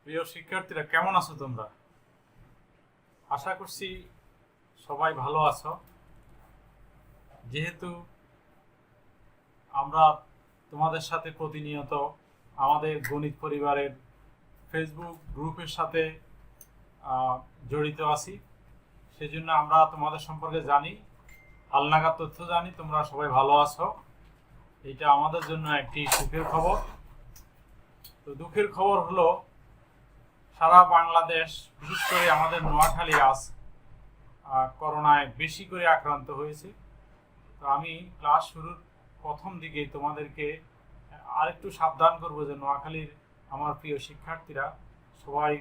প্রিয় শিক্ষার্থীরা, কেমন আছো তোমরা? আশা করছি সবাই ভালো আছো। যেহেতু আমরা তোমাদের সাথে প্রতিনিয়ত আমাদের গণিত পরিবারের ফেসবুক গ্রুপের সাথে জড়িত আছি, সেজন্য আমরা তোমাদের সম্পর্কে জানি, হালনাগাদ তথ্য জানি। তোমরা সবাই ভালো আছো, এটা আমাদের জন্য একটি সুখের খবর। তো দুঃখের খবর হলো, সারা বাংলাদেশ, বিশেষ করে আমাদের নোয়াখালী আজ করোনায় বেশি করে আক্রান্ত হয়েছে। তো আমি ক্লাস শুরুর প্রথম দিকে তোমাদেরকে আরেকটু সাবধান করব যে নোয়াখালীর আমার প্রিয় শিক্ষার্থীরা সবাই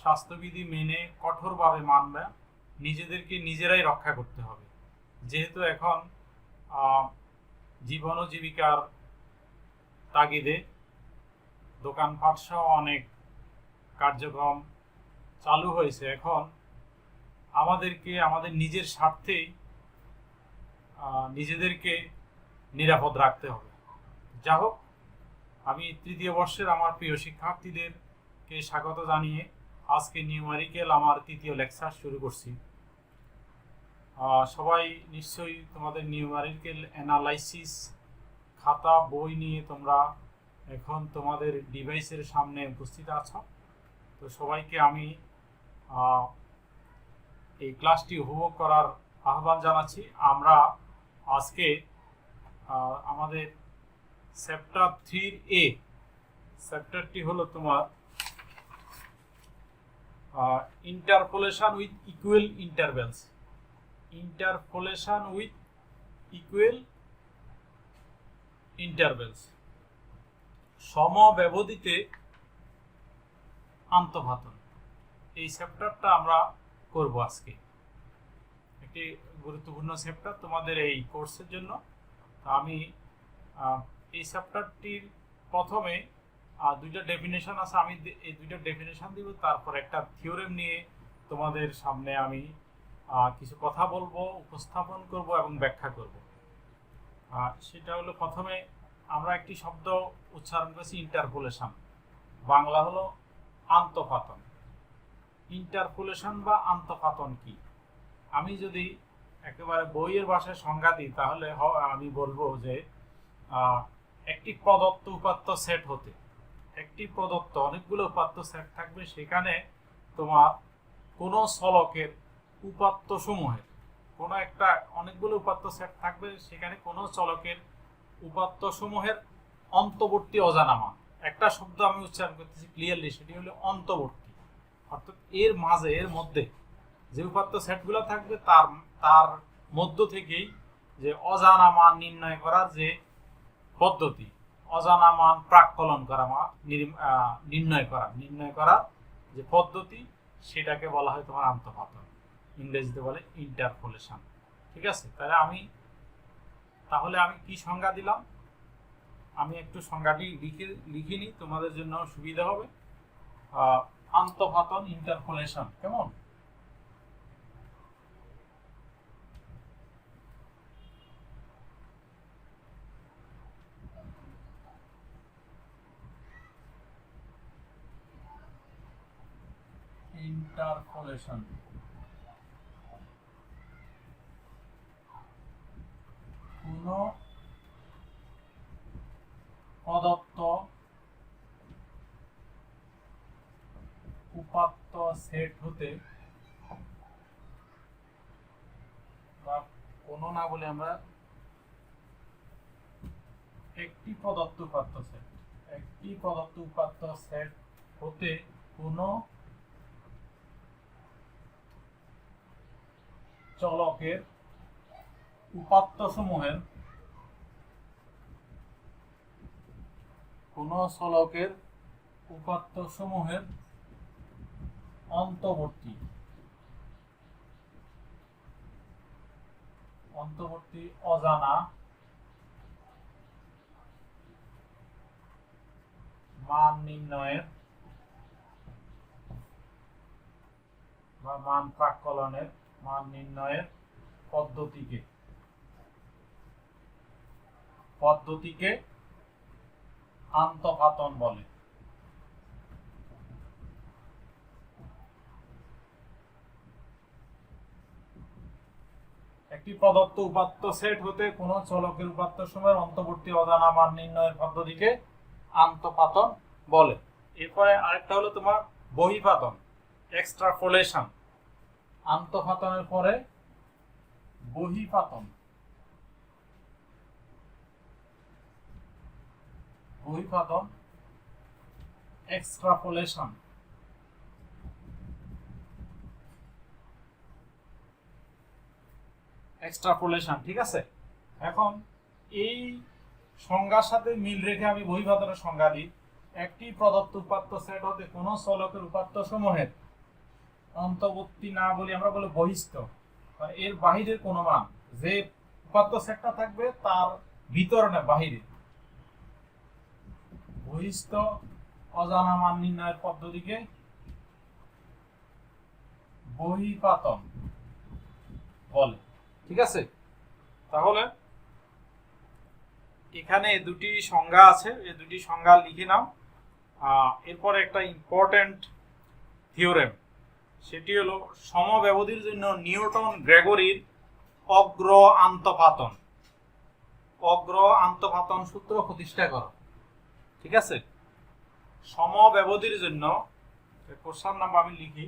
স্বাস্থ্যবিধি মেনে কঠোরভাবে মানবে, নিজেদেরকে নিজেরাই রক্ষা করতে হবে। যেহেতু এখন জীবন ও জীবিকার তাগিদে দোকানপাট সহ অনেক কার্যক্রম চালু হয়েছে, এখন আমাদেরকে আমাদের নিজের স্বার্থেই নিজেদেরকে নিরাপদ রাখতে হবে। যা হোক, আমি তৃতীয় বর্ষের আমার প্রিয় শিক্ষার্থীদেরকে স্বাগত জানিয়ে আজকে নিউমেরিক্যাল আমার তৃতীয় লেকচার শুরু করছি। সবাই নিশ্চয়ই তোমাদের নিউমেরিক্যাল অ্যানালাইসিস খাতা বই নিয়ে তোমরা এখন তোমাদের ডিভাইসের সামনে উপস্থিত আছো। তো সবাইকে আমি এই ক্লাসটি উপভোগ করার আহ্বান জানাচ্ছি। আমরা আজকে আমাদের চ্যাপ্টার 3A চ্যাপ্টারটি হলো তোমার interpolation with equal intervals. Interpolation with equal intervals, সমব্যবধিতে আন্তঃঘাতন। এই চ্যাপ্টারটা আমরা করব আজকে। একটি গুরুত্বপূর্ণ চ্যাপ্টার তোমাদের এই কোর্সের জন্য। আমি এই চ্যাপ্টারটির প্রথমে দুইটা ডেফিনেশন আছে, আমি এই দুইটা ডেফিনেশন দিব, তারপর একটা থিওরেম নিয়ে তোমাদের সামনে আমি কিছু কথা বলবো, উপস্থাপন করব এবং ব্যাখ্যা করব। সেটা হলো, প্রথমে আমরা একটি শব্দ উচ্চারণ করেছি ইন্টারপোলেশন, বাংলা হলো আন্তঃপাতন। ইন্টারপোলেশন বা আন্তঃপাতন কি? আমি যদি একেবারে বইয়ের ভাষায় সংজ্ঞা দিই, তাহলে আমি বলবো যে একটি প্রদত্ত উপাত্ত সেট হতে, একটি প্রদত্ত অনেকগুলো উপাত্ত সেট থাকবে, সেখানে তোমার কোনো চলকের উপাত্ত সমূহের কোনো একটা, অনেকগুলো উপাত্ত সেট থাকবে, সেখানে কোনো চলকের উপাত্ত সমূহের অন্তর্বর্তী অজানা মান। একটা শব্দ আমি উচ্চারণ করতেছি ক্লিয়ারলি, সেটি হলো অন্তর্বর্তী। অর্থাৎ এর মাঝে, এর মধ্যে যে উপাত্ত সেটগুলো থাকবে তার মধ্য থেকেই যে অজানা মান নির্ণয় করার যে পদ্ধতি, অজানা মান প্রাক্কলন করা, নির্ণয় করার যে পদ্ধতি, সেটাকে বলা হয় তোমার আন্তঃপাতন, ইংরেজিতে বলে ইন্টারপোলেশন। ঠিক আছে, তাহলে আমি কি সংজ্ঞা দিলাম, আমি একটু সংজ্ঞাটি লিখে নিই, তোমাদের জন্য সুবিধা হবে। আন্তঃপাতন, ইন্টারপোলেশন কেমন? ইন্টারপোলেশন কোন প্রদত্ত উপাত্ত সেট হতে, বা কোন না বলে আমরা একটি প্রদত্ত উপাত্ত সেট, একটি প্রদত্ত উপাত্ত সেট হতে কোন চলকের উপাত্ত সমূহের, কোন চলকের উপাত্ত সমূহের অন্তর্বর্তী অজানা মান নির্ণয়ের বা মান প্রাক্কলনের, মান নির্ণয়ের পদ্ধতিকে আন্তঃপাতন বলে। একটি প্রদত্ত উপাত্ত সেট হতে কোনো চলকের উপাত্ত সময়ের অন্তর্বর্তী অজানা মান নির্ণয়ের পদ্ধতিকে আন্তঃপাতন বলে। এরপরে আরেকটা হলো তোমার বহিঃপাতন, এক্সট্রাপোলেশন। আন্তঃপাতনের পরে বহিঃপাতন, বহিঃপাতন, এক্সট্রাপোলেশন। এক্সট্রাপোলেশন, ঠিক আছে। এখন এই সংজ্ঞার সাথে মিল রেখে আমি বহিঃপাতনের সংজ্ঞা দিই। একটি প্রদত্ত উপাত্ত সেট হতে কোনো চলকের উপাত্ত সমূহের অন্তর্বর্তী না বলি আমরা বলি বহিস্থ, এর বাহিরের কোনো মান, যে উপাত্ত সেটটা থাকবে তার ভিতরে না বাহিরে, বহিস্থ অজানা মান নির্ণয়ের পদ্ধতিকে বহিঃপাতন বলে, ঠিক আছে। তাহলে এখানে দুটি সংজ্ঞা আছে, এই দুটি সংজ্ঞা লিখে নাও। এরপর একটা ইম্পর্টেন্ট থিওরেম, সেটি হলো সমব্যবধির জন্য নিউটন গ্রেগরির অগ্র আন্তঃপাতন, অগ্র আন্তঃপাতন সূত্র প্রতিষ্ঠা করো, ঠিক আছে। সমব্যবধির জন্য কোশ্চেন নাম্বার আমি লিখি,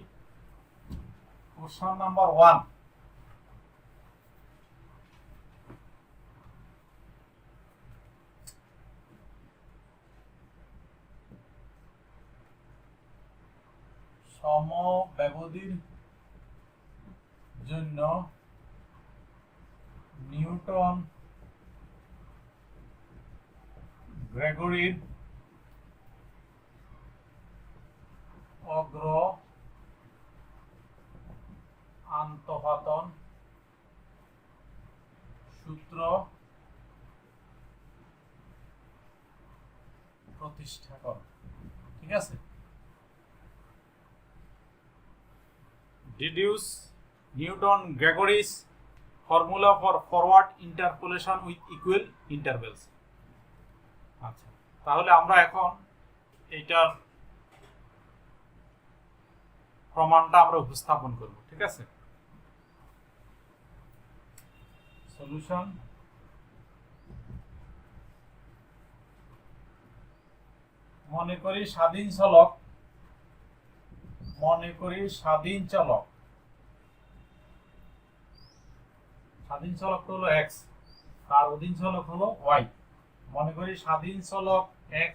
কোশ্চেন নাম্বার 1। সমব্যবধির জন্য নিউটন গ্রেগরির অগ্র আন্তঃপাতন সূত্র প্রতিষ্ঠা কর, ঠিক আছে। Deduce Newton Gregory's formula for forward interpolation with equal intervals। আচ্ছা, তাহলে আমরা এখন এইটার প্রমাণটা আমরা উপস্থাপন করব, ঠিক আছে। সলিউশন, মনে করি স্বাধীন চলক, মনে করি স্বাধীন চলক, স্বাধীন চলক হলো x, তার অধীন চলক হলো y। মনে করি স্বাধীন চলক x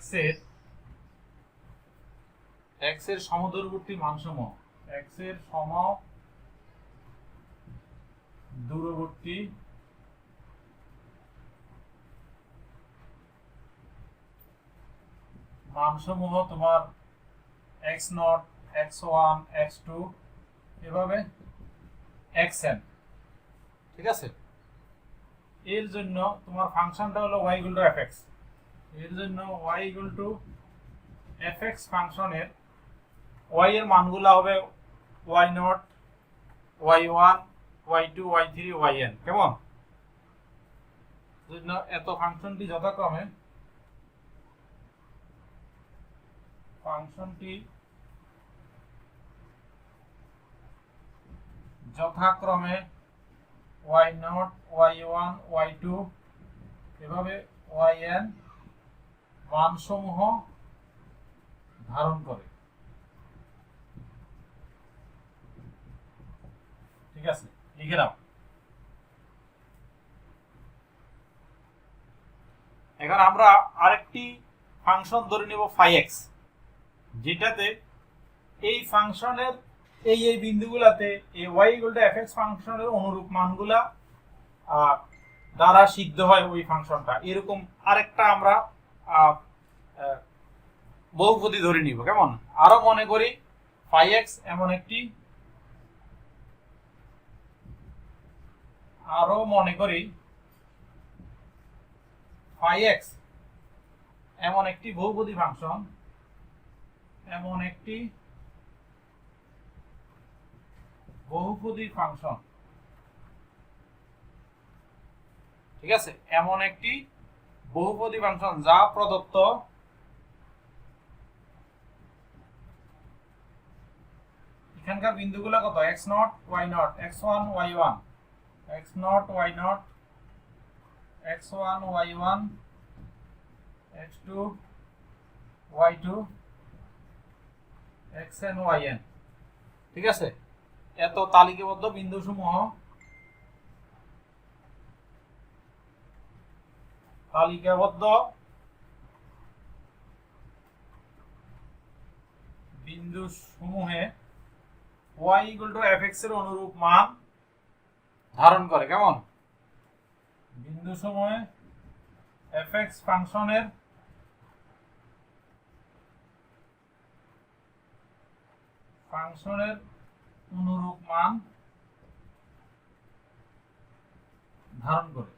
এর সমদূরবর্তী মানসমূহ, x এর সমদূরবর্তী মানসমূহ তোমার x0, x1, x2 এভাবে xn, ঠিক আছে। এর জন্য তোমার ফাংশনটা হলো y = fx। এর জন্য y = fx ফাংশনের y এর মানগুলো হবে y0, y1, y2, y3, yn, কেমন? জন্য এত ফাংশনটি যথাক্রমে y0, y1, y2 এভাবে yn মানসমূহ ধারণ করে, ঠিক আছে, লিখে নাও। এখন আমরা আরেকটি ফাংশন ধরে নেব φx, যেটাতে এই ফাংশনের এই বিন্দুগুলাতে এই y = fx ফাংশনের অনুরূপ মানগুলা দ্বারা সিদ্ধ হয় ওই ফাংশনটা। এরকম আরেকটা আমরা বহুপদী ধরে নিব, কেমন? আরো মনে করি φx এমন একটি, আরো মনে করি φx এমন একটি বহুপদী ফাংশন, এমন একটি বহুপদী ফাংশন, ঠিক আছে, এমন একটি বহুপদী ফাংশন যা প্রদত্ত এখানকার বিন্দুগুলো কত, x0, y0, x1, y1, x naught y naught, x one y one, x two y two, x n y n. ঠিক আছে, এত তালিকাবদ্ধ বিন্দু সমূহ তালিকাবদ্ধ বিন্দু সমূহে y = fx এর অনুরূপ মান ধারণ করে। কেমন? বিন্দু সমূহে fx ফাংশনের অনুরূপ মান ধারণ করে।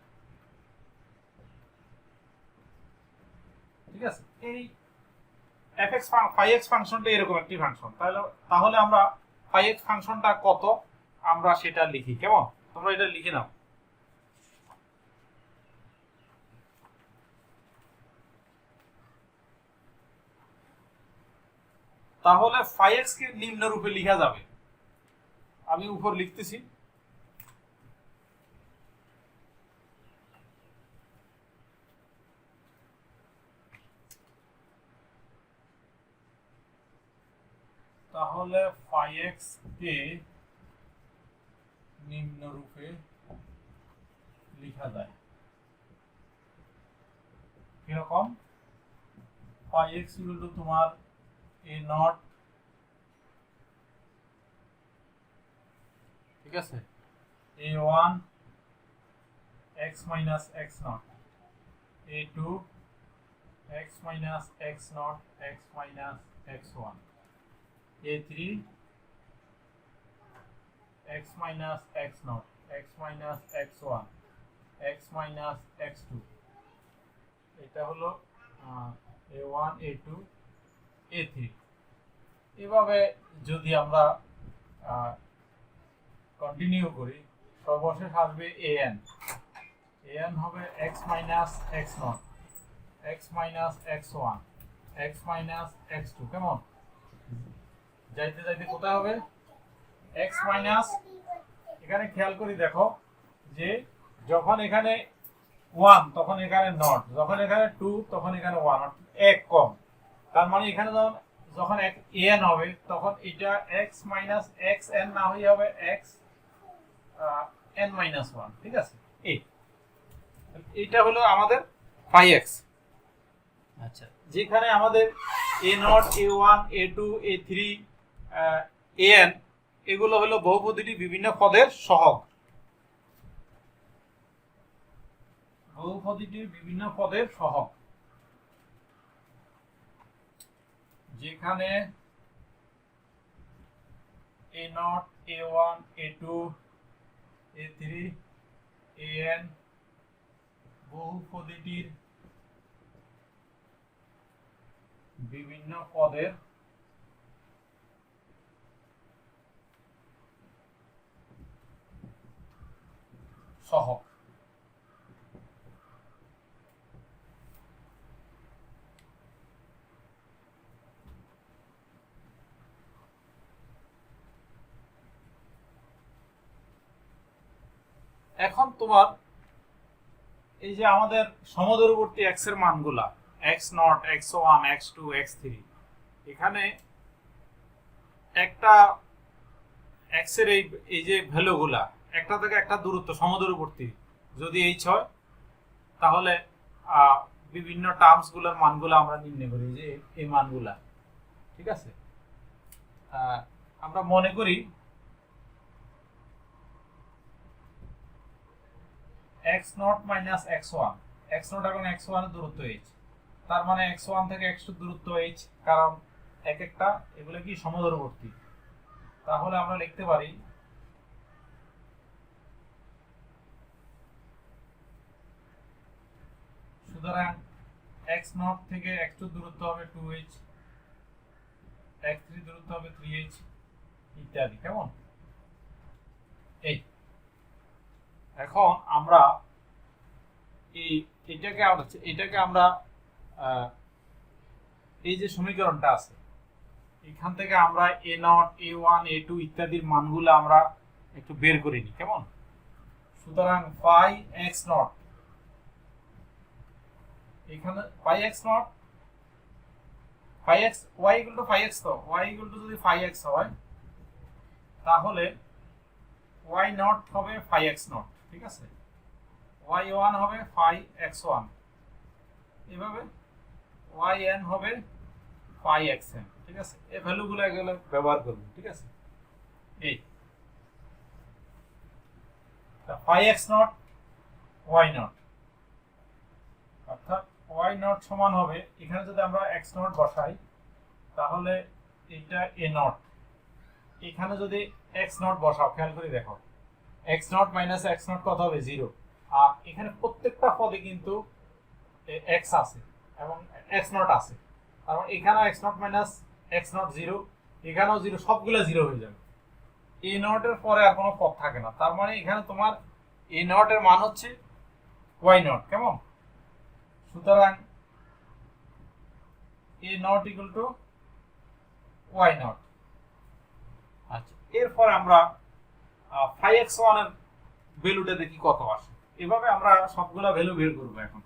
ঠিক আছে, এই fx phi x ফাংশনটা এরকম একটি ফাংশন। তাহলে আমরা phi x ফাংশনটা কত আমরা সেটা লিখি। কেমন? তোমরা এটা লিখে নাও। তাহলে phi x কে নিম্ন রূপে লেখা যাবে, আমি উপর লিখতেছি। তাহলে phi x কে নিম্ন রূপে লেখা যায় কিরকম? phi x = তোমার a নট, ঠিক আছে, a1 x minus x naught, a2 x minus x naught x minus x1, a3 x minus x naught x minus x1 x minus x2। এটা হলো a1 a2 a3। এভাবে যদি আমরা continue করি, সর্বশেষ আসবে an হবে x minus x naught x minus x1 x minus x2। কেমন? যাইতে যাইতে কোথায় হবে? x মাইনাস, এখানে খেয়াল করি দেখো যে যখন এখানে 1 তখন এখানে নট, যখন এখানে 2 তখন এখানে 1, অর্থাৎ 1 কম। তার মানে এখানে যখন an হবে তখন এটা x মাইনাস xn না হয়ে হবে x n মাইনাস 1। ঠিক আছে, এটা হলো আমাদের phi x। আচ্ছা, যেখানে আমাদের a0 a1 a2 a3 an এগুলো হলো বহুপদীটি বিভিন্ন পদের সহগ, বহুপদীটির বিভিন্ন পদের সহগ। যেখানে a0 a1 a2 a3 an বহুপদীটির বিভিন্ন পদের সহগ। এখন তোমার এই যে আমাদের সমদূরবর্তী x এর মানগুলা x0 x1 x2 x3, এখানে একটা x এর এই যে ভ্যালুগুলা একটা থেকে একটা দূরত্ব সমদূরবর্তী যদি h হয়, তাহলে বিভিন্ন টার্মস গুলোর মানগুলো আমরা নির্ণয় করি যে এই মানগুলা। ঠিক আছে, আমরা মনে করি x0 minus x1, x0 এবং x1 এর দূরত্ব h, তার মানে x1 থেকে x2 দূরত্ব h, কারণ এক একটা এগুলো কি সমদূরবর্তী। তাহলে আমরা লিখতে পারি সুতরাং x0 থেকে x2 দূরত্ব হবে 2h, x3 দূরত্ব হবে 3h ইত্যাদি। কেমন? এই এখন আমরা এটাকে আমরা এই যে সমীকরণটা আছে এখান থেকে আমরা a0 a1 a2 ইত্যাদির মানগুলো আমরা একটু বের করে নিই। কেমন? সুতরাং ফাই এক্স নট, এখানে phi x naught, phi x y equal to phi x, তো ওয়াই ইকুয়াল টু যদি ফাই এক্স হয় তাহলে ওয়াই নট হবে ফাই এক্স নট, ঠিক আছে, ওয়াই ওয়ান হবে ফাই এক্স ওয়ান, এভাবে ওয়াই এন হবে ফাই এক্স এন, ঠিক আছে, এই ভ্যালুগুলো এগুলো ব্যবহার করব, ঠিক আছে। এই phi x naught y naught, অর্থাৎ ওয়াই নট সমান হবে, এখানে যদি আমরা এক্স নট বসাই তাহলে এটা এ নট, এখানে যদি এক্স নট বসাও, খেয়াল করে দেখো x not minus x not কত হবে, 0, আর এখানে প্রত্যেকটা পদে কিন্তু এক্স আছে এবং এক্স নট আছে, কারণ এখানেও x not minus x not 0, এখানেও 0, সবগুলো 0 হয়ে যাবে, এ নটের পরে আর কোনো পদ থাকে না, তার মানে এখানে তোমার এ নটের মান হচ্ছে ওয়াই নট, কেমন, সুতরাং a nought equal to y not. আচ্ছা, এরপর আমরা ফাই এক্স ওয়ান এর ভ্যালুটা দেখি কত আসে, এভাবে আমরা সবগুলা ভ্যালু বের করবো এখন।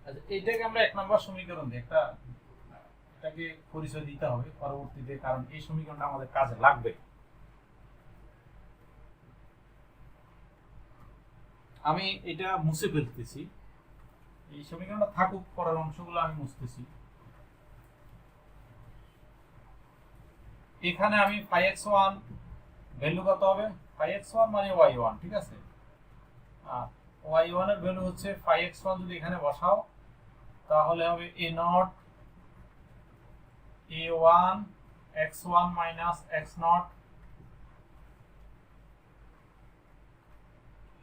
আচ্ছা, এইটাকে আমরা 1 নম্বর সমীকরণ দিই, এটাকে পরিচয় দিতে হবে পরবর্তীতে, কারণ এই সমীকরণটা আমাদের কাজে লাগবে। আমি এটা মুছে ফেলতেছি, এই সমীকরণটা থাকুক, পরের অংশগুলো আমি মুছতেছি। এখানে আমি ফাই এক্স ওয়ান ভ্যালু কত হবে, ফাই এক্স ওয়ান মানে ওয়াই ওয়ান, ঠিক আছে, আর ওয়াই ওয়ান এর ভ্যালু হচ্ছে ফাই এক্স ওয়ান, যদি এখানে বসাও তাহলে হবে a nought a one x one minus x nought,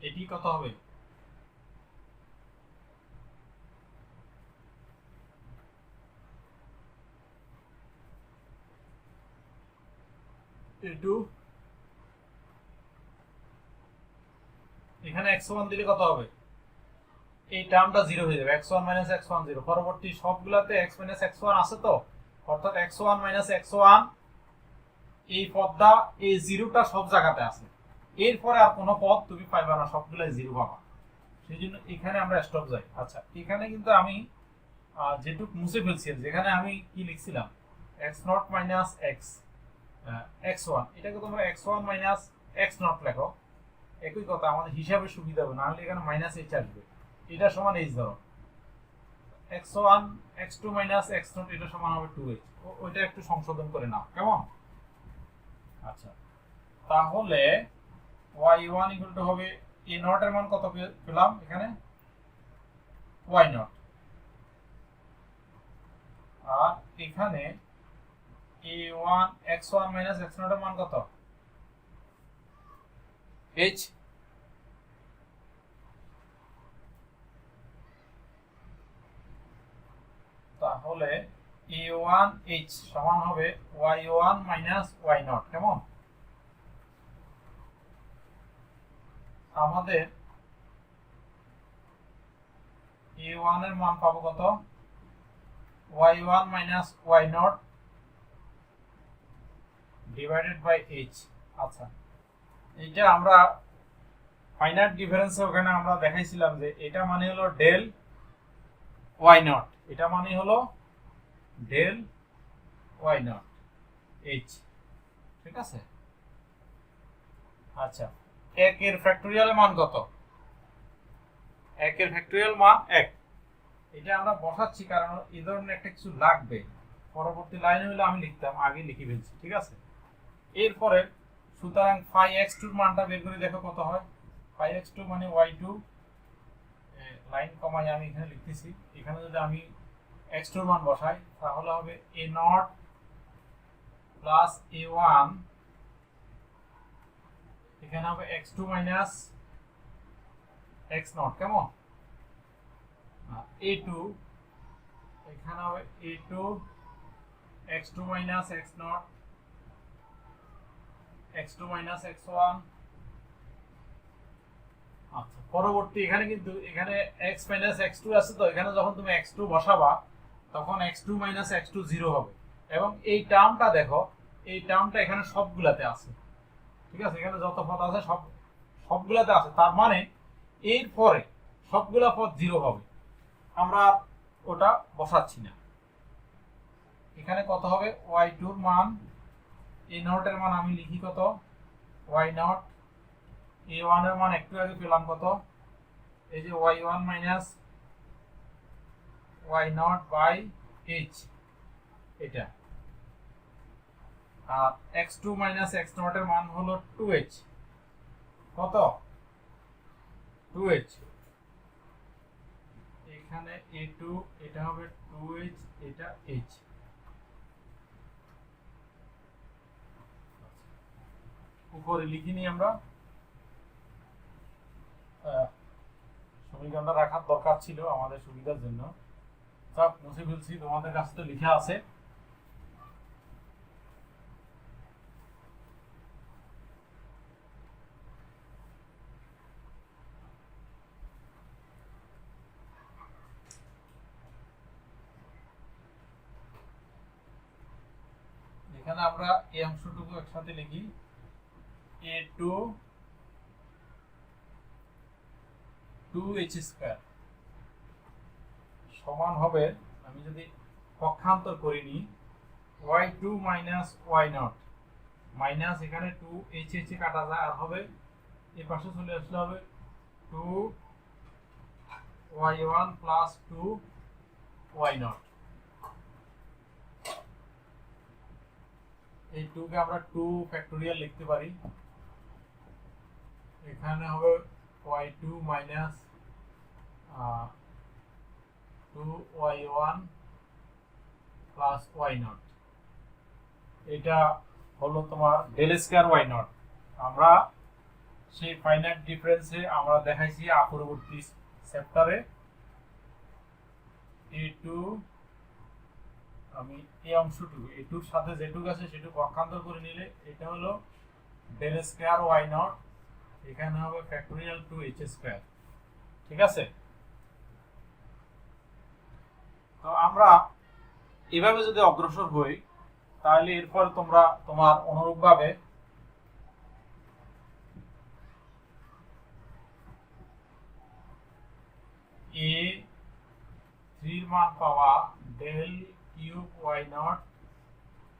এটি কত হবে, টু, এখানে x1 দিলে কত হবে, এই টার্মটা 0 হয়ে যাবে, x1 মাইনাস x1 0, পরবর্তী সবগুলাতে x মাইনাস x1 আছে, তো অর্থাৎ x1 মাইনাস x1, এই পদটা এই 0টা সব জায়গাতে আছে, এরপরে আর কোনো পদ তুমি পাইবা না, সবগুলাই 0 পাবা, সেই জন্য এখানে আমরা স্টপ যাই। আচ্ছা, এখানে কিন্তু আমি যেটুক মুছে ফেলছি, যেখানে আমি কি লিখছিলাম x নট মাইনাস x1, এটাকে তোমরা x1 মাইনাস x নট লেখো, একই কথা, আমাদের হিসাবে সুবিধা হবে, না হলে এখানে মাইনাস h আসবে, এটা সমান h ধরো, x1 x2 minus x not এটা সমান হবে 2h, ওইটা একটু সংশোধন করে নাও, কেমন। আচ্ছা, তাহলে y1 ইকুয়াল টু হবে a নট এর মান কত পেলাম এখানে, y নট, আর এখানে a1 x1 minus x not এর মান কত, h, তাহলে a1h সমান হবে y1 মাইনাস y নট, কেমন, আমাদের a1 এর মান পাবো কত, y1 minus y naught divided by h। আচ্ছা, এটা আমরা ফাইনাইট ডিফারেন্স ওখানে আমরা দেখাইছিলাম যে এটা মানে হলো ডেল y নট, এটা মানে হলো ডেল y নট h, ঠিক আছে। আচ্ছা, 1 এর ফ্যাক্টরিয়াল মান কত, 1 এর ফ্যাক্টরিয়াল মান 1, এটা আমরা বসাচ্ছি কারণ এই ধরনের একটা কিছু লাগবে, পরবর্তী লাইনে হলে আমি লিখতাম, আগে লিখে ফেলছি, ঠিক আছে। এরপরে সুতরাং ফাই x2 এর মানটা বের করে দেখো কত হয়, ফাই x2 মানে y2, লাইন কমাই আমি এখানে লিখতেছি, এখানে যদি আমি x2 এর মান বসাই তাহলে হবে a নট প্লাস a1, এখানে হবে x2 মাইনাস x নট, কেমন, a2, এখানে হবে a2 x2 minus x not, x2 minus x1, আচ্ছা, পরবর্তী এখানে কিন্তু এখানে x মাইনাস x2 আছে, তো এখানে যখন তুমি x2 বসাবা তখন x2 মাইনাস x2 0 হবে। এবং এই টার্মটা দেখো, এই টার্মটা এখানে সবগুলাতে আছে, ঠিক আছে, এখানে যত পদ আছে সবগুলাতে আছে, তার মানে এর পরে সবগুলা পদ 0 হবে। আমরা ওটা বসাচ্ছি না। এখানে কত হবে, y2 এর মান, a নট এর মান আমি লিখি কত, y নট, a1 এর মান একটু আগে পেলাম কত, এই যে y1 minus y naught by h, এটা। আর x2 মাইনাস x নট এর মান হলো 2h, কত, 2h। এখানে a2, এটা হবে 2h, এটা h। উপরে লিখিনি আমরা, সমীকরণটা রাখার দরকার ছিল আমাদের সুবিধার জন্য, সব মুছে ফেলছি, তোমাদের কাছে তো লেখা আছে। এখানে আমরা এই অংশটুকু একসাথে লিখি, a2 2h স্কয়ার সমান হবে, আমি যদি পক্ষান্তর করে নিই, y2 minus y not minus এখানে 2h h কাটা যায়, আর হবে এই পাশে চলে আসলে হবে 2y1 প্লাস 2y নট। এই 2 কে আমরা 2 ফ্যাক্টোরিয়াল লিখতে পারি। এখানে হবে y2 minus 2y1 plus y not, এটা হলো তোমার ডেল স্কয়ার y নট। আমরা সেই ফাইনাইট ডিফারেন্সে আমরা দেখাইছি পরবর্তী চ্যাপ্টারে। a2, আমি এই অংশটুকু a2 এর সাথে যেটুকু আছে সেটুকু পক্ষান্তর করে নিলে এটা হলো ডেল স্কয়ার y নট, এখানে হবে ফ্যাক্টোরিয়াল 2h স্কয়ার, ঠিক আছে। তো আমরা এভাবে যদি অগ্রসর হই, তাহলে এরপর তোমরা তোমার অনুরূপভাবে a3 এর মান পাওয়া del cube y naught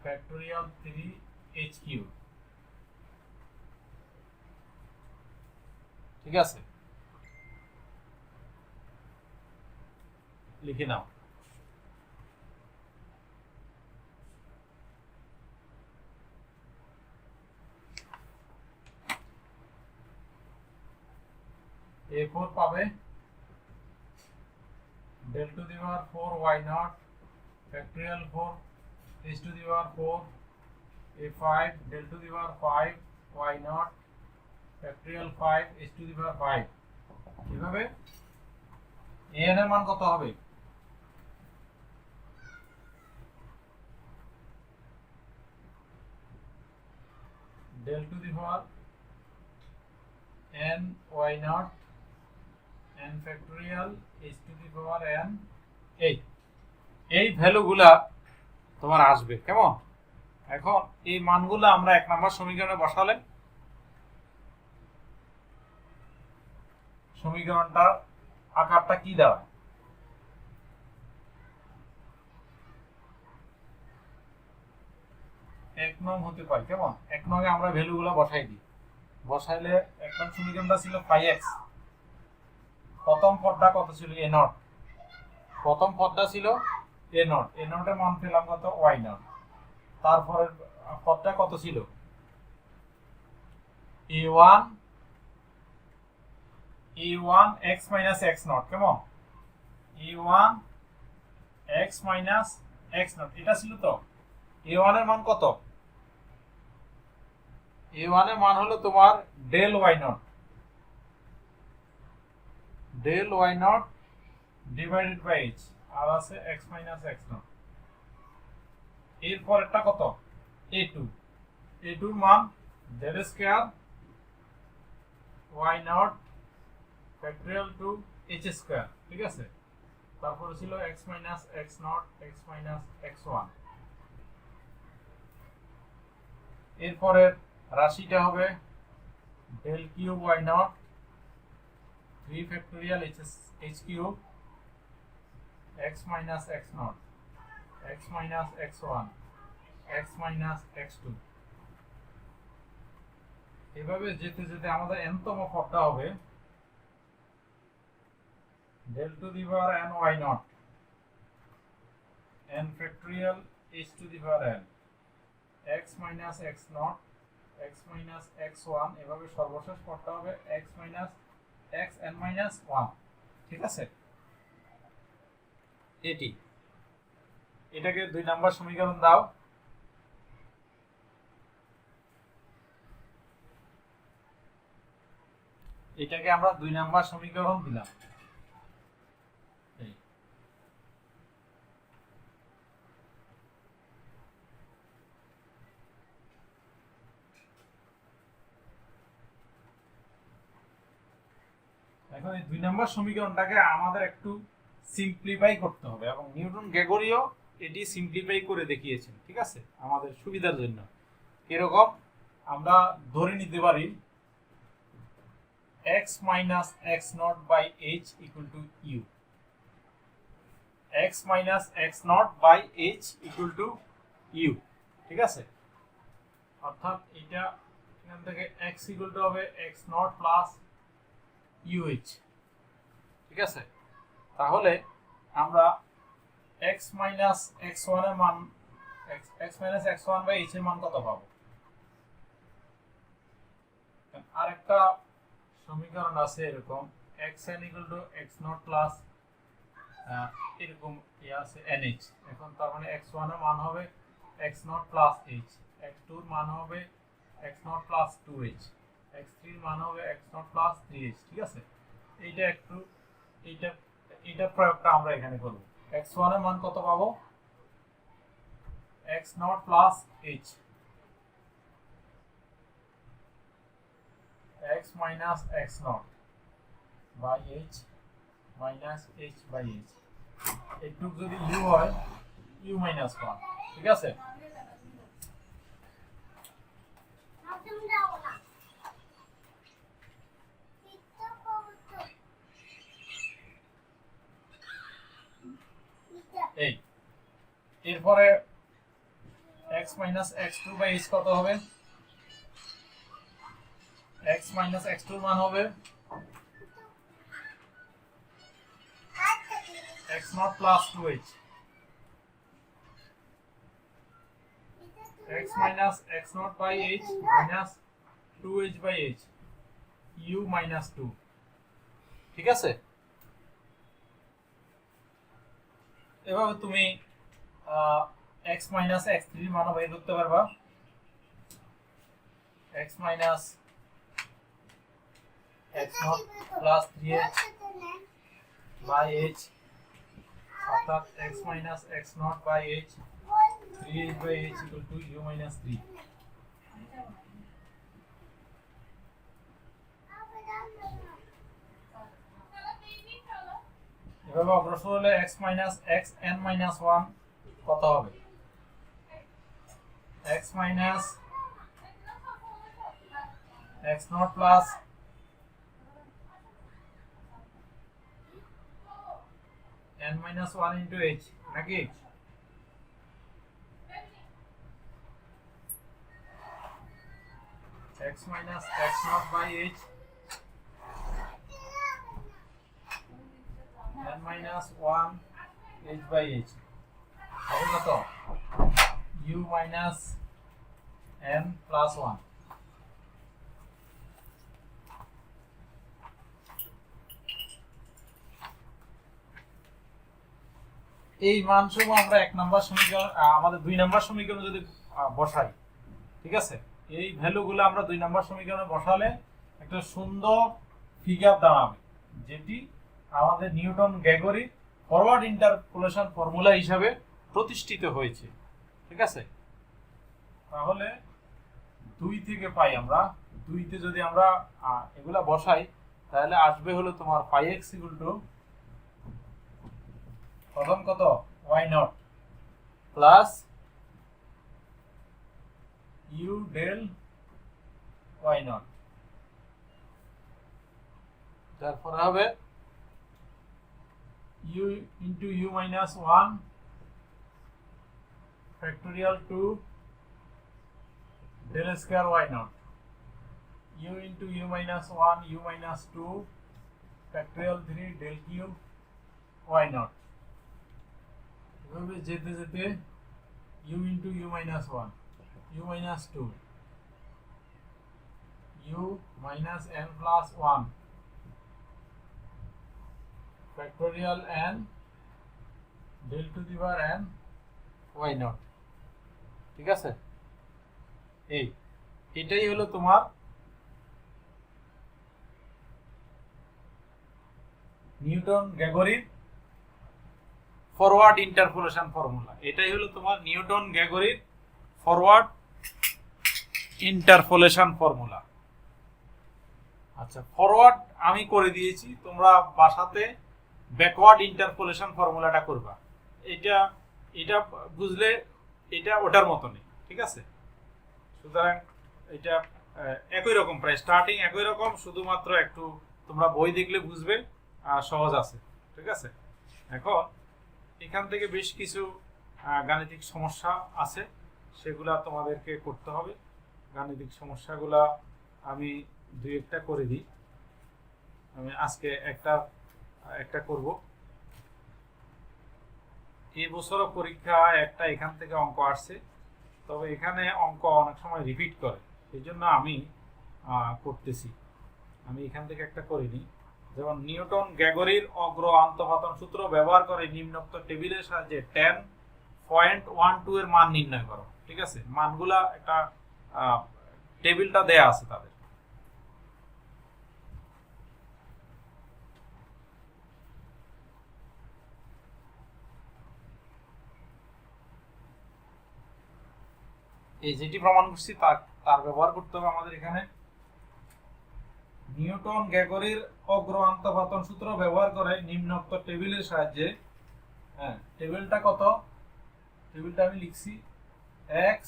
factorial 3h cube, ঠিক আছে, লিখে নাও। a4 পাবে del to the power 4 y naught factorial 4 h to the power 4, a5 del to the power 5 y naught factorial 5 h to the power 5। কিভাবে an এর মান কত হবে, del to the power n y naught n factorial h to the power n, এই ভ্যালুগুলা তোমার আসবে কেমন। এখন এই মানগুলো আমরা 1 নম্বর সমীকরণে বসালে সমীকরণটার আকারটা কি দাঁড়ায়, 1 নং হতে পারে কেমন। 1 নং এ আমরা ভ্যালুগুলো বসাই দিই, বসাইলে 1 নং সমীকরণটা ছিল 5x, প্রথম পদটা কত ছিল a নট, প্রথম পদটা ছিল a নট, a নটের মান পেলাম কত y নট, তারপরের পদটা কত ছিল a1 x minus x not, কেমন a1 x minus x not, এটা ছিল। তো a1 এর মান কত, a1 এর মান হলো তোমার del y naught, del y naught divided by h, আর আছে x মাইনাস x নট। এরপর এটা কত a2, a2 এর মান del square y naught factorial two h square, ঠিক আছে। তারপরে ছিল x মাইনাস এক্স নট x মাইনাস এক্স ওয়ান। এরপরের রাশিটা হবে del cube y naught 3 factorial h cube x মাইনাস এক্স নট x মাইনাস এক্স ওয়ান x মাইনাস এক্স টু। এভাবে যেতে যেতে আমাদের nতম পদটা হবে del to the power n y naught n factorial h to the power n x minus x naught x minus x1, এভাবে সর্বশেষ পদটা হবে x minus x n minus 1, ঠিক আছে। এটাকে 2 নাম্বার সমীকরণ দাও। এটাকে আমরা 2 নাম্বার সমীকরণ দিলাম। এখন এই 2 নম্বর সমীকরণটাকে আমাদের একটু সিম্পলিফাই করতে হবে, এবং নিউটন গ্রেগরিও এটি সিম্পলিফাই করে দেখিয়েছেন, ঠিক আছে, আমাদের সুবিধার জন্য। এরকম আমরা ধরে নিতে পারি x minus x naught by h equal to u, x minus x naught by h equal to u, ঠিক আছে। অর্থাৎ এটা এখান থেকে x equal to হবে x naught plus UH, ঠিক আছে। তাহলে আমরা x minus x1 এর মান x minus x1 by h এর মান কত পাবো? আরেকটা সমীকরণ আছে এরকম xn equal to x naught plus এরকম আছে nh। এখন তার মানে x1 এর মান হবে x naught plus h, x2 এর মান হবে x naught plus 2h, x3 এর মান হবে x naught plus 3h, ঠিক আছে। এইটা একটু এইটা প্রয়োগটা আমরা এখানে করব। x1 এর মান কত পাবো? x naught plus h, x minus x naught by h minus h by h, একটু যদি u হয় u minus 1, ঠিক আছে। এই এরপরে x minus x2 by h কত হবে? x minus x2 মান হবে x naught plus 2h, x minus x naught by h minus 2h by h, u minus 2, ঠিক আছে। এভাবে তুমি x minus x3 মান বের করতে পারবা। x minus x naught plus 3h by h, অর্থাৎ x minus x naught by h 3h by h equal to u minus 3। এভাবে অগ্রসর হলে x minus x n minus 1 কত হবে? x minus x naught plus n minus 1 into h, নাকি? x minus x naught by h n minus 1 h by h হবে কত? u minus n plus 1। এই মানসমূহ আমরা 1 নাম্বার সমীকরণ আমাদের 2 নাম্বার সমীকরণ যদি বসাই, ঠিক আছে, এই ভ্যালুগুলো আমরা 2 নাম্বার সমীকরণে বসালে একটা সুন্দর ফিগার দাঁড়াবে, যেটি আমাদের Newton Gregory forward interpolation formula হিসাবে প্রতিষ্ঠিত হয়েছে, ঠিক আছে। তাহলে 2 থেকে পাই আমরা, 2 তে যদি আমরা এগুলা বসাই তাহলে আসবে হলো তোমার 5x ইকুয়াল টু প্রথম কত y নট plus u del y naught, তারপরে হবে u into u minus 1 factorial 2 del square y naught, u into u minus 1 u minus 2 factorial 3 del cube y naught, এভাবে যেতে যেতে u into u minus 1 u minus 2 u minus n plus 1 factorial n del to the power n y naught। ঠিক আছে, এটাই হলো তোমার Newton গ্রেগরির forward interpolation formula. এটাই হলো তোমার নিউটন গ্রেগরির ফরওয়ার্ড ইন্টারপোলেশন ফর্মুলা। আচ্ছা, ফরওয়ার্ড আমি করে দিয়েছি, তোমরা বাসাতে ব্যাকওয়ার্ড ইন্টারপোলেশন ফর্মুলাটা করবা। এটা বুঝলে এটা ওটার মতনই, ঠিক আছে। সুতরাং এটা একই রকম, প্রায় স্টার্টিং একই রকম, শুধুমাত্র একটু তোমরা বই দেখলে বুঝবে সহজ আছে, ঠিক আছে। এখন এখান থেকে বেশ কিছু গাণিতিক সমস্যা আছে, সেগুলা তোমাদেরকে করতে হবে। গাণিতিক সমস্যাগুলা আমি দুই একটা করে দিই। আমি আজকে একটা করব। এই বছরও পরীক্ষা একটা এখান থেকে অঙ্ক আসছে, তবে এখানে অঙ্ক অনেক সময় রিপিট করে, সেই জন্য আমি করতেছি। আমি এখান থেকে একটা করিনি। যেমন নিউটন গ্রেগরির অগ্র আন্তঃপাতন সূত্র ব্যবহার করে নিম্নোক্ত টেবিলের সাহায্যে 10.12 এর মান নির্ণয় করো। ঠিক আছে, মানগুলা একটা টেবিলটা দেয়া আছে তাদের। এই যেটি প্রমাণ করছি তার ব্যবহার করতে হবে আমাদের এখানে। নিউটন গ্রেগরির অগ্র আন্তঃপাতন সূত্র ব্যবহার করে নিম্নোক্ত টেবিলের সাহায্যে, টেবিলটা কত, টেবিলটা আমি লিখছি x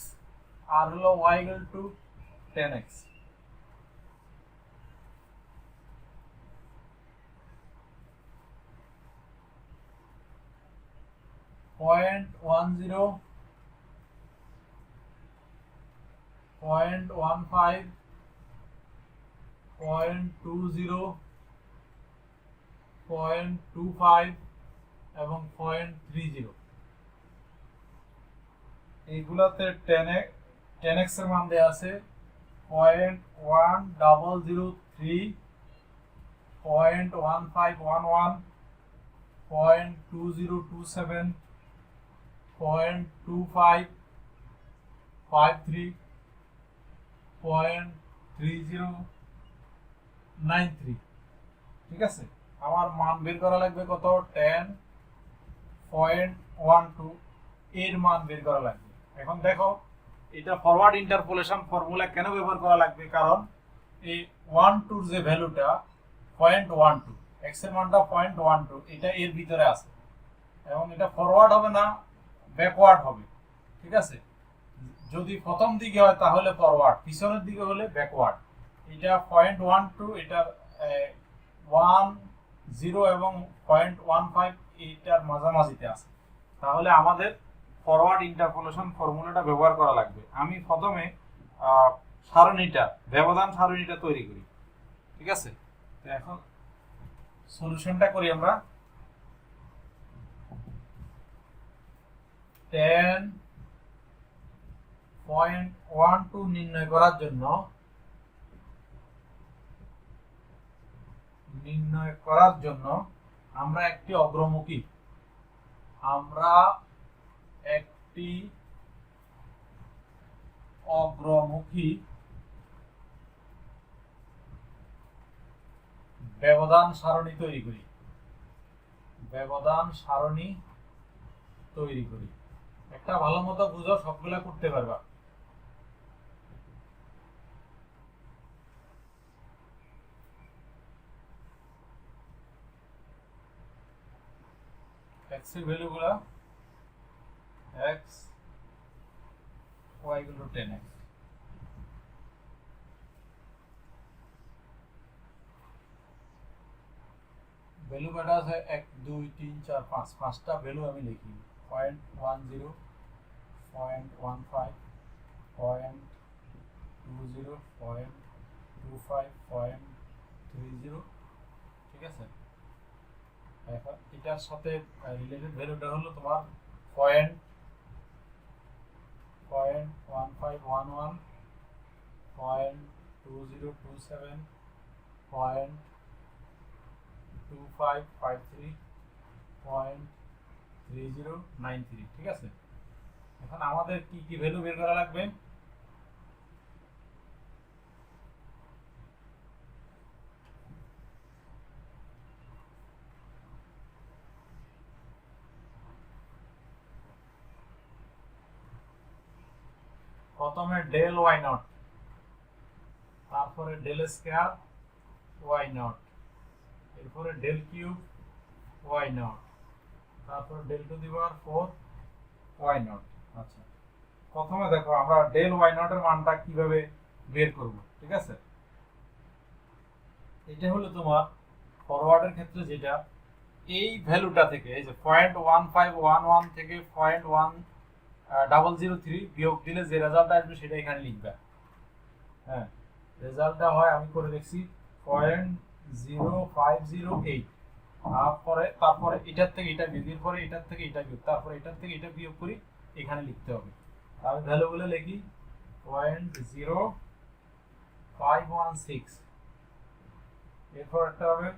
আর হলো y ইকুয়াল টু 10x, .10, 0.15, 0.20, 0.25 এবং 0.30। এইগুলাতে 10x এর মান দেয়া আছে 0.1003, 0.1511, 0.2027, 0.2553, 0.3093। ঠিক আছে, আমার মান বের করা লাগবে কত, 10.12 এর মান বের করা লাগবে। এখন দেখো, এটা ফরওয়ার্ড ইন্টারপোলেশন ফর্মুলা কেন ব্যবহার করা লাগবে, কারণ এই 12 যে ভ্যালুটা 0.12, x এর মানটা 0.12, এটা এর ভিতরে আছে এবং এটা ফরওয়ার্ড হবে না, ব্যাকওয়ার্ড হবে। ঠিক আছে, যদি প্রথম দিকে হয় তাহলে ফরওয়ার্ড, পিছনের দিকে হলে ব্যাকওয়ার্ড। এটা 0.12, এটা 10 এবং 0.15 এটার মাঝামাঝিতে আছে, তাহলে আমাদের ফরওয়ার্ড ইন্টারপোলেশন ফর্মুলাটা ব্যবহার করা লাগবে। আমি প্রথমে সারণীটা, ব্যবধান সারণীটা তৈরি করি। ঠিক আছে, তো এখন সলিউশনটা করি আমরা। 10.12 নির্ণয় করার জন্য আমরা একটি অগ্রমুখী ব্যবধান সারণী তৈরি করি। একটা ভালো মতো বুঝো, সবগুলা করতে পারবা। এক্স এর ভ্যালুগুলো এক্স ওয়াই গুলো 10x, ভ্যালু কটা আছে 1 2 3 4 5, পাঁচটা ভ্যালু আমি লিখি 0.10 0.15 0.20 0.25 0.30, ঠিক আছে। এখন এটার সাথে রিলেটেড ভ্যালুটা হলো তোমার 0.1511 0.2027 0.2553 0.3093, ঠিক আছে। এখন আমাদের কি কি ভ্যালু বের করা লাগবে? প্রথমে ডেল ওয়াই নট, তারপরে ডেল স্কয়ার ওয়াই নট, এরপরে ডেল কিউব ওয়াই নট, তারপরে del to the power 4 y not. আচ্ছা, প্রথমে দেখো আমরা ডেল ওয়াই নট এর মানটা কিভাবে বের করব, ঠিক আছে। এটা হলো তোমার ফরওয়ার্ডের ক্ষেত্রে যেটা এই ভ্যালুটা থেকে, এই যে 0.1511 থেকে 0.1003 বিয়োগ দিলে যে রেজাল্ট আসবে সেটা এখানে লিখবে। হ্যাঁ, রেজাল্টটা হয় আমি করে দেখছি 0.0508, তারপরে এটার থেকে এটা বিয়োগ, এরপরে এটার থেকে এটা বিয়োগ, তারপরে এটার থেকে এটা বিয়োগ করি এখানে লিখতে হবে। আমি ভ্যালুগুলো লিখি 0.0516, এরপর একটা হবে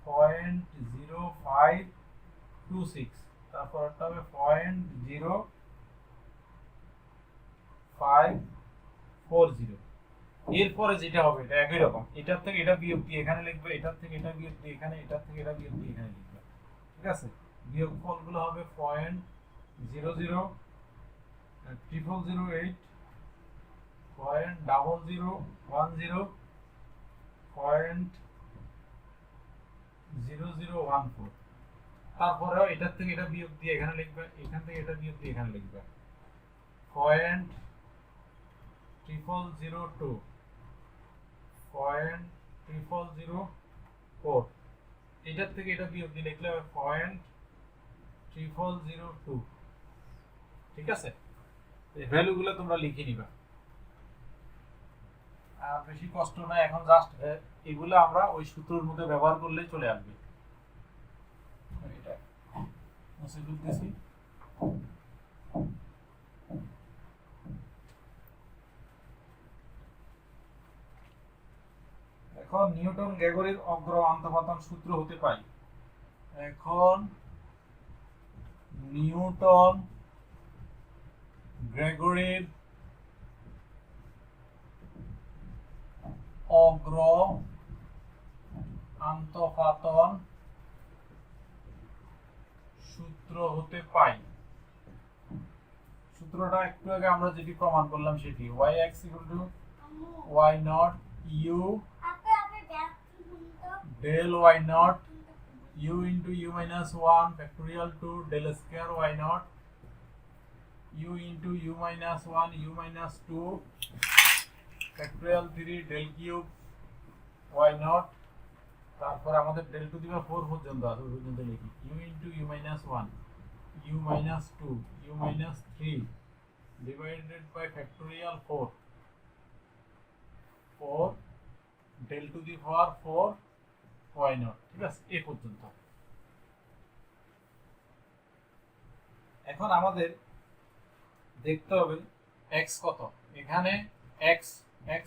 0.0526, তারপর একটা হবে 0.0540। এরপরে যেটা হবে এটা একই রকম, এটার থেকে এটা বিয়োগ দিয়ে এখানে লিখবে, এটার থেকে এটা বিয়োগ দিয়ে এখানে, এটার থেকে এটা বিয়োগ দিয়ে এখানে লিখবে, ঠিক আছে। বিয়োগফলগুলো হবে 0.000008 0.0010 0.0014, তারপরেও এটার থেকে এটা বিয়োগ দিয়ে এখানে লিখবে, এখান থেকে এটা বিয়োগ দিয়ে এখানে লিখবে 0.0002 0.0004, এটার থেকে এটা বিয়োগ দিয়ে লিখলে হবে 0.0002, ঠিক আছে। এই ভ্যালুগুলো তোমরা লিখে নিবা, আর বেশি কষ্ট না। এখন জাস্ট এগুলো আমরা ওই সূত্রের মধ্যে ব্যবহার করলে চলে আসবে। এটা মুছে দিতেছি। এখন নিউটন গ্রেগরির অগ্র আন্তঃপাতন সূত্র হতে পাই। এখন নিউটন গ্রেগরির অগ্র আন্তঃপাতন সূত্র হতে পাই। সূত্রটা একটু আগে আমরা যেটি প্রমাণ করলাম সেটি y(x = y0 u del y0 u into u minus 1 factorial 2 del square y0 u into u minus 1 u minus 2 factorial 3 del cube y0, তারপর আমাদের del to the power 4 পর্যন্ত আছে, ওই পর্যন্ত লিখি u into u minus 1 u minus 2 u minus 3 divided by factorial 4 del to the power 4 y0, ঠিক আছে, এই পর্যন্ত। এখন আমাদের দেখতে হবে x কত। এখানে x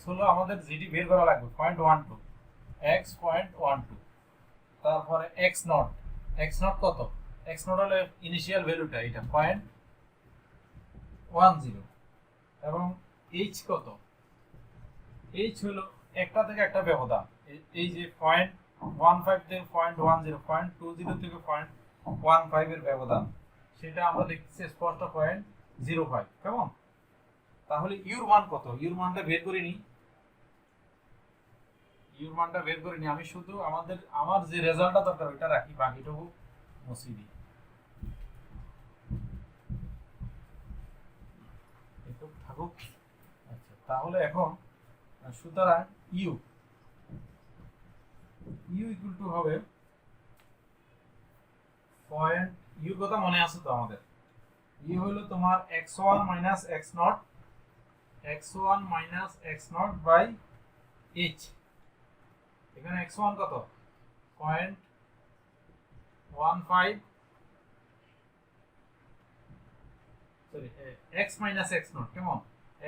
হলো আমাদের যেটি বের করা লাগবে 0.12, x 0.12, তারপরে x নট কত, x নট হলো ইনিশিয়াল ভ্যালুটা, এটা 0.10, এবং h কত, h হলো একটা থেকে একটা ব্যবধান, এই যে 0.15 থেকে 0.10 0.20 থেকে 0.15 এর ব্যবধান, সেটা আমরা দেখতেছি স্পষ্ট 0.05, কেমন। তাহলে ইউর মান কত, ইউর মানটা বের করে নি, আমি শুধু আমার যে রেজাল্টটা দরকার ওইটা রাখি, বাকিটুকু মুছে দিই। থাকুক। আচ্ছা, তাহলে এখন সুতরাং ইউ ইকুয়াল টু হবে পয়েন্ট, ইউ কথা মনে আছে তো আমাদের? ইউ হলো তোমার x1 minus x0 x1 minus x0 by h। এখানে x1 কত? 0.15, সরি x মাইনাস x0, কেমন?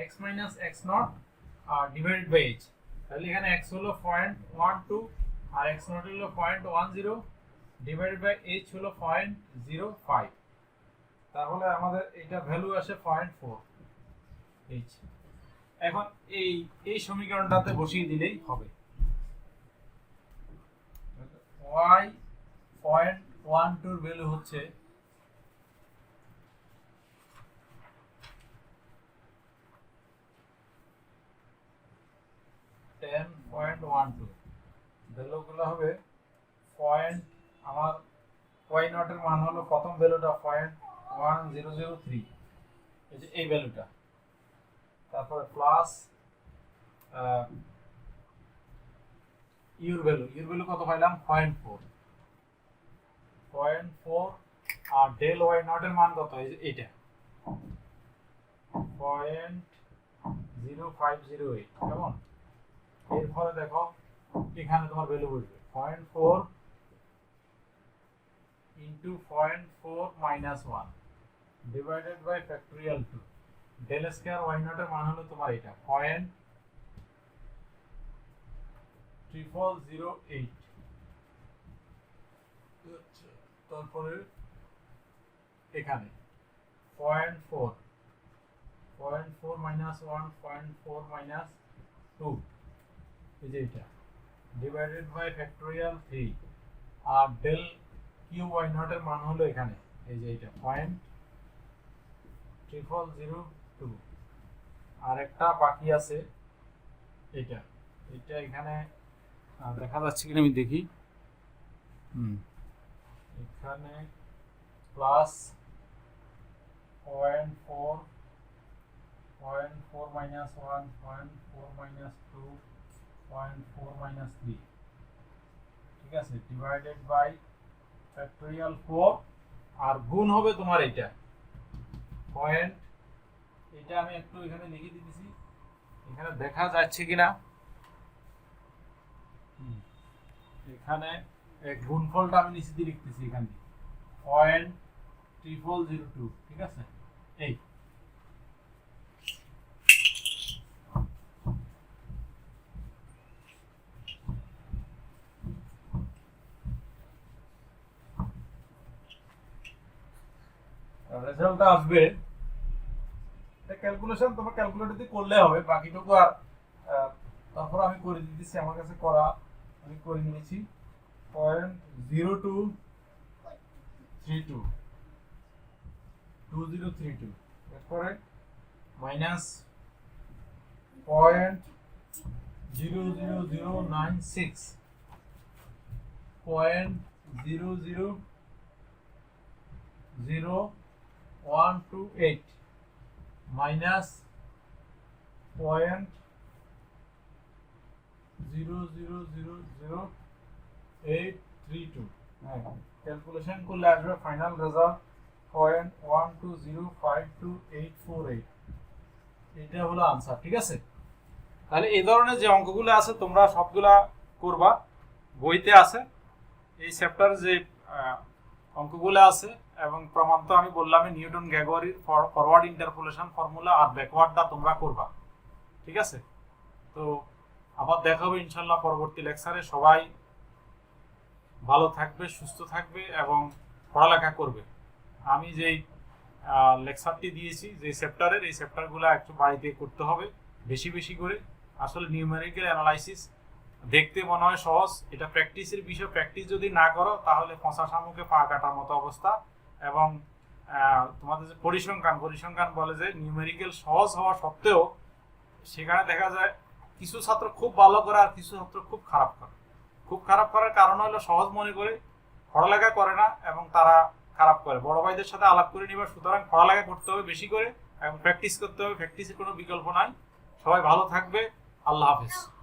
x minus x0 divided by h। তাহলে এখানে x হলো 0.12 আর x0 হলো 0.10 ডিভাইডেড বাই h হলো 0.05। তাহলে আমাদের এটা ভ্যালু আসে 0.4 h। এখন এই সমীকরণটাতে বসিয়ে দিলেই হবে। y 0.12 এর ভ্যালু হচ্ছে 10.12, ভ্যালুগুলো হবে পয়েন্ট, আমার y নট এর মান হলো প্রথম ভ্যালুটা 0.1003, এই যে এই ভ্যালুটা, তারপরে প্লাস ইউর ভ্যালু কত পাইলাম? 0.4 আর ডেল y নট এর মান কত? এই যে এইটা 0.0508, কেমন? এরপরে দেখো এখানে তোমার ভ্যালু বসবে 0.4 into 0.4 minus 1 divided by factorial 2। Del square y naught এর মান হলো তোমার এটা 0.3008। তারপরে এখানে 0.4 মাইনাস 1 0.4 মাইনাস 2, এই যে এটা ডিভাইডেড বাই ফ্যাক্টরিয়াল 3। আর ডেল কিউ y নট এর মান হলো এখানে এই যে এটা 0.3002। আর একটা বাকি আছে এটা এখানে দেখা যাচ্ছে কিনা আমি দেখি। এখানে প্লাস 0.4 মাইনাস 1 0.4 মাইনাস 2 0.4 মাইনাস 3, ঠিক আছে, ডিভাইডেড বাই ফ্যাক্টরিয়াল 4। আর গুণ হবে তোমার এটা পয়েন্ট, এটা আমি একটু এখানে লিখে দিতেছি, এখানে দেখা যাচ্ছে কিনা। এখানে গুণফলটা আমি নিচে দিয়ে লিখতেছি এখানে 0.3002, ঠিক আছে। এই রেজাল্টটা আসবে, ক্যালকুলেশন তোমার ক্যালকুলেটরতে করলে হবে, বাকিটুকু আর তারপর আমি করে দিতেছি, আমার কাছে করা আমি করে নিয়েছি 2032 এরপরে মাইনাস 0.00096 0.00128 মাইনাস 0.0000832। ক্যালকুলেশন করলে আসবে ফাইনাল রেজাল্ট 0.120528848। এটা হলো আনসার, ঠিক আছে। তাহলে এই ধরনের যে অঙ্কগুলো আছে তোমরা সবগুলা করবা, বইতে আছে এই চ্যাপ্টার যে অঙ্কগুলো আছে, এবং প্রমাণ তো আমি বললামই, নিউটন গ্রেগরির ফরওয়ার্ড ইন্টারপোলেশন ফর্মুলা আর ব্যাকওয়ার্ডটা তোমরা করবা, ঠিক আছে। তো আবার দেখা হবে ইনশাল্লাহ পরবর্তী লেকচারে। সবাই ভালো থাকবে, সুস্থ থাকবে এবং পড়ালেখা করবে। আমি যেই লেকচারটি দিয়েছি যে চ্যাপ্টারের, এই চ্যাপ্টারগুলো একটু বাড়িতে করতে হবে বেশি বেশি করে। আসলে নিউমেরিক্যাল অ্যানালাইসিস দেখতে মনে হয় সহজ, এটা প্র্যাকটিসের বিষয়। প্র্যাকটিস যদি না করো তাহলে পচা শামুকে পা কাটার মতো অবস্থা। এবং তোমাদের যে পরিসংখ্যান বলে যে নিউমেরিক্যাল সহজ হওয়া সত্ত্বেও সেখানে দেখা যায় কিছু ছাত্র খুব ভালো করে আর কিছু ছাত্র খুব খারাপ করে। খুব খারাপ করার কারণ হলো সহজ মনে করে পড়ালেখা করে না এবং তারা খারাপ করে। বড় ভাইদের সাথে আলাপ করে নিবা, সুতরাং পড়ালেখা করতে হবে বেশি করে এবং প্র্যাকটিস করতে হবে, প্র্যাকটিসের কোনো বিকল্প নাই। সবাই ভালো থাকবে। আল্লাহ হাফেজ।